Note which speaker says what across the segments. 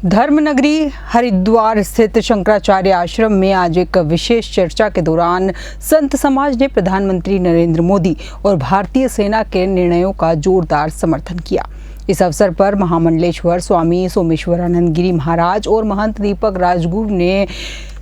Speaker 1: धर्मनगरी हरिद्वार स्थित शंकराचार्य आश्रम में आज एक विशेष चर्चा के दौरान संत समाज ने प्रधानमंत्री नरेंद्र मोदी और भारतीय सेना के निर्णयों का जोरदार समर्थन किया। इस अवसर पर महामंडलेश्वर स्वामी सोमेश्वरानंद गिरी महाराज और महंत दीपक राजगुरु ने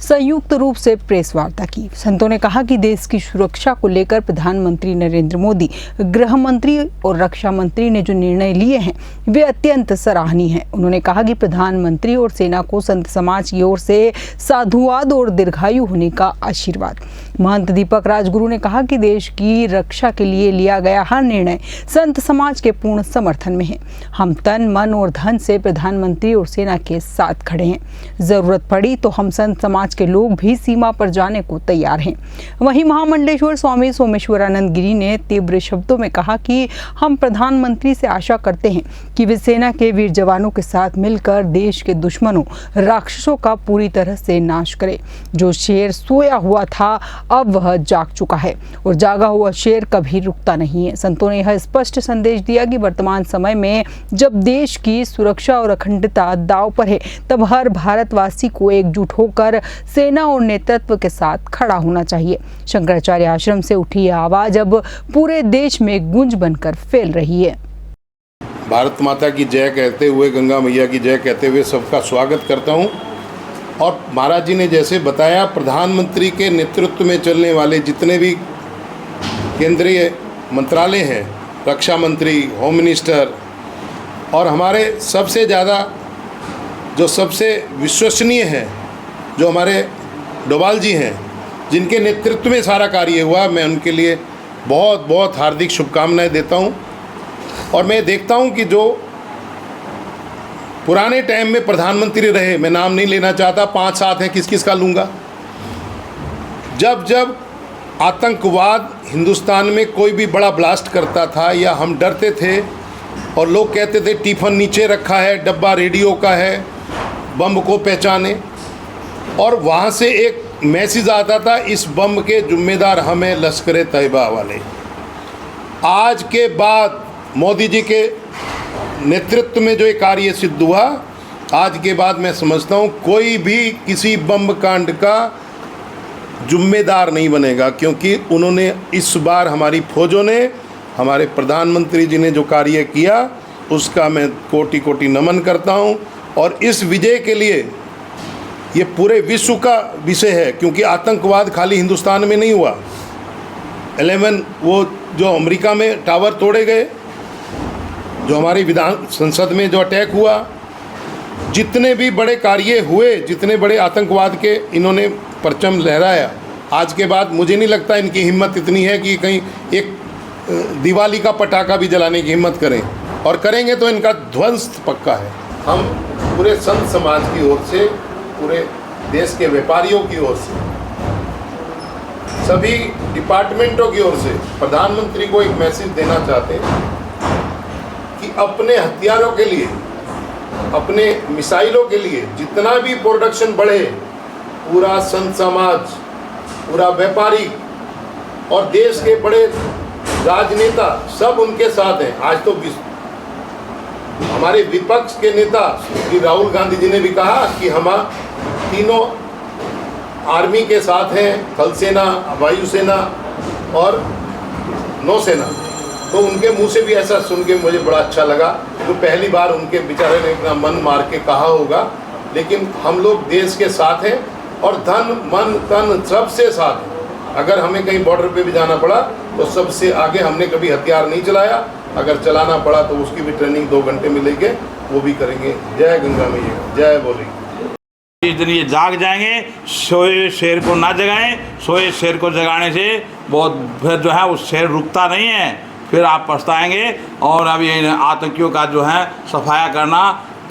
Speaker 1: संयुक्त रूप से प्रेस वार्ता की। संतों ने कहा कि देश की सुरक्षा को लेकर प्रधानमंत्री नरेंद्र मोदी, गृह मंत्री और रक्षा मंत्री ने जो निर्णय लिए हैं वे अत्यंत सराहनीय हैं। उन्होंने कहा कि प्रधानमंत्री और सेना को संत समाज की ओर से साधुवाद और दीर्घायु होने का आशीर्वाद। महंत दीपक राजगुरु ने कहा कि देश की रक्षा के लिए लिया गया हर निर्णय संत समाज के पूर्ण समर्थन में है। हम तन, मन और धन से प्रधानमंत्री और सेना के साथ खड़े हैं। जरूरत पड़ी तो हम संत समाज के लोग भी सीमा पर जाने को तैयार हैं। वहीं महामंडलेश्वर स्वामी सोमेश्वरानंद गिरी ने तीव्र शब्दों में कहा कि हम प्रधानमंत्री से आशा करते हैं कि वे सेना के वीर जवानों के साथ मिलकर देश के दुश्मनों, राक्षसों का पूरी तरह से नाश करें। जो शेर सोया हुआ था अब वह जाग चुका है और जागा हुआ शेर कभी रुकता नहीं है। संतों ने यह स्पष्ट संदेश दिया कि वर्तमान समय में जब देश की सुरक्षा और अखंडता दांव पर है, तब हर भारतवासी को एकजुट होकर सेना और नेतृत्व के साथ खड़ा होना चाहिए। शंकराचार्य आश्रम से उठी यह आवाज अब पूरे देश में गूंज बनकर फैल रही है।
Speaker 2: भारत माता की जय कहते हुए, गंगा मैया की जय कहते हुए सबका स्वागत करता हूं। और महाराज जी ने जैसे बताया, प्रधानमंत्री के नेतृत्व में चलने वाले जितने भी केंद्रीय मंत्रालय हैं, रक्षा मंत्री, होम मिनिस्टर और हमारे सबसे ज़्यादा जो सबसे विश्वसनीय हैं, जो हमारे डोभाल जी हैं, जिनके नेतृत्व में सारा कार्य हुआ, मैं उनके लिए बहुत बहुत हार्दिक शुभकामनाएं देता हूं। और मैं देखता हूं कि जो पुराने टाइम में प्रधानमंत्री रहे, मैं नाम नहीं लेना चाहता, 5-7 हैं, किस किस का लूँगा, जब जब आतंकवाद हिंदुस्तान में कोई भी बड़ा ब्लास्ट करता था या हम डरते थे और लोग कहते थे टिफिन नीचे रखा है, डब्बा रेडियो का है, बम को पहचाने, और वहाँ से एक मैसेज आता था, इस बम के जिम्मेदार हमें लश्कर तैयबा वाले। आज के बाद मोदी जी के नेतृत्व में जो ये कार्य सिद्ध हुआ, आज के बाद मैं समझता हूँ कोई भी किसी बम कांड का जिम्मेदार नहीं बनेगा, क्योंकि उन्होंने इस बार हमारी फौजों ने, हमारे प्रधानमंत्री जी ने जो कार्य किया उसका मैं कोटि कोटि नमन करता हूँ। और इस विजय के लिए ये पूरे विश्व का विषय है, क्योंकि आतंकवाद खाली हिंदुस्तान में नहीं हुआ। 11 वो जो अमेरिका में टावर तोड़े गए, जो हमारी विधान संसद में जो अटैक हुआ, जितने भी बड़े कार्य हुए, जितने बड़े आतंकवाद के इन्होंने परचम लहराया, आज के बाद मुझे नहीं लगता इनकी हिम्मत इतनी है कि कहीं एक दिवाली का पटाखा भी जलाने की हिम्मत करें, और करेंगे तो इनका ध्वंस पक्का है। हम पूरे संत समाज की ओर से, पूरे देश के व्यापारियों की ओर से, सभी डिपार्टमेंटों की ओर से प्रधानमंत्री को एक मैसेज देना चाहते हैं कि अपने हथियारों के लिए, अपने मिसाइलों के लिए जितना भी प्रोडक्शन बढ़े, पूरा संत समाज, पूरा व्यापारी और देश के बड़े राजनेता सब उनके साथ हैं। आज तो हमारे विपक्ष के नेता श्री राहुल गांधी जी ने भी कहा कि हम तीनों आर्मी के साथ हैं, थल सेना, वायुसेना और नौसेना। तो उनके मुंह से भी ऐसा सुन के मुझे बड़ा अच्छा लगा। तो पहली बार उनके बेचारे ने इतना मन मार के कहा होगा, लेकिन हम लोग देश के साथ हैं और धन, मन, तन सबसे साथ हैं। अगर हमें कहीं बॉर्डर पे भी जाना पड़ा तो सबसे आगे, हमने कभी हथियार नहीं चलाया, अगर चलाना पड़ा तो उसकी भी ट्रेनिंग 2 घंटे में लेके वो भी करेंगे। जय गंगा मैया, जय बोली।
Speaker 3: इस दिन ये जाग जाएंगे, सोए शेर को ना जगाएं। सोए शेर को जगाने से बहुत फिर जो है वो शेर रुकता नहीं है, फिर आप पछताएंगे। और अब ये आतंकियों का जो है सफाया करना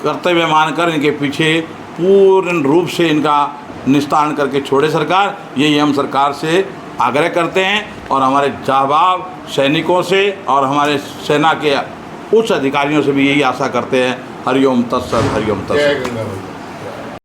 Speaker 3: कर्तव्य मानकर इनके पीछे पूर्ण रूप से इनका निस्तारण करके छोड़े सरकार, यही हम सरकार से आग्रह करते हैं। और हमारे जाबाज सैनिकों से और हमारे सेना के उच्च अधिकारियों से भी यही आशा करते हैं। हरिओम तत्सत, हरिओम तत्सत।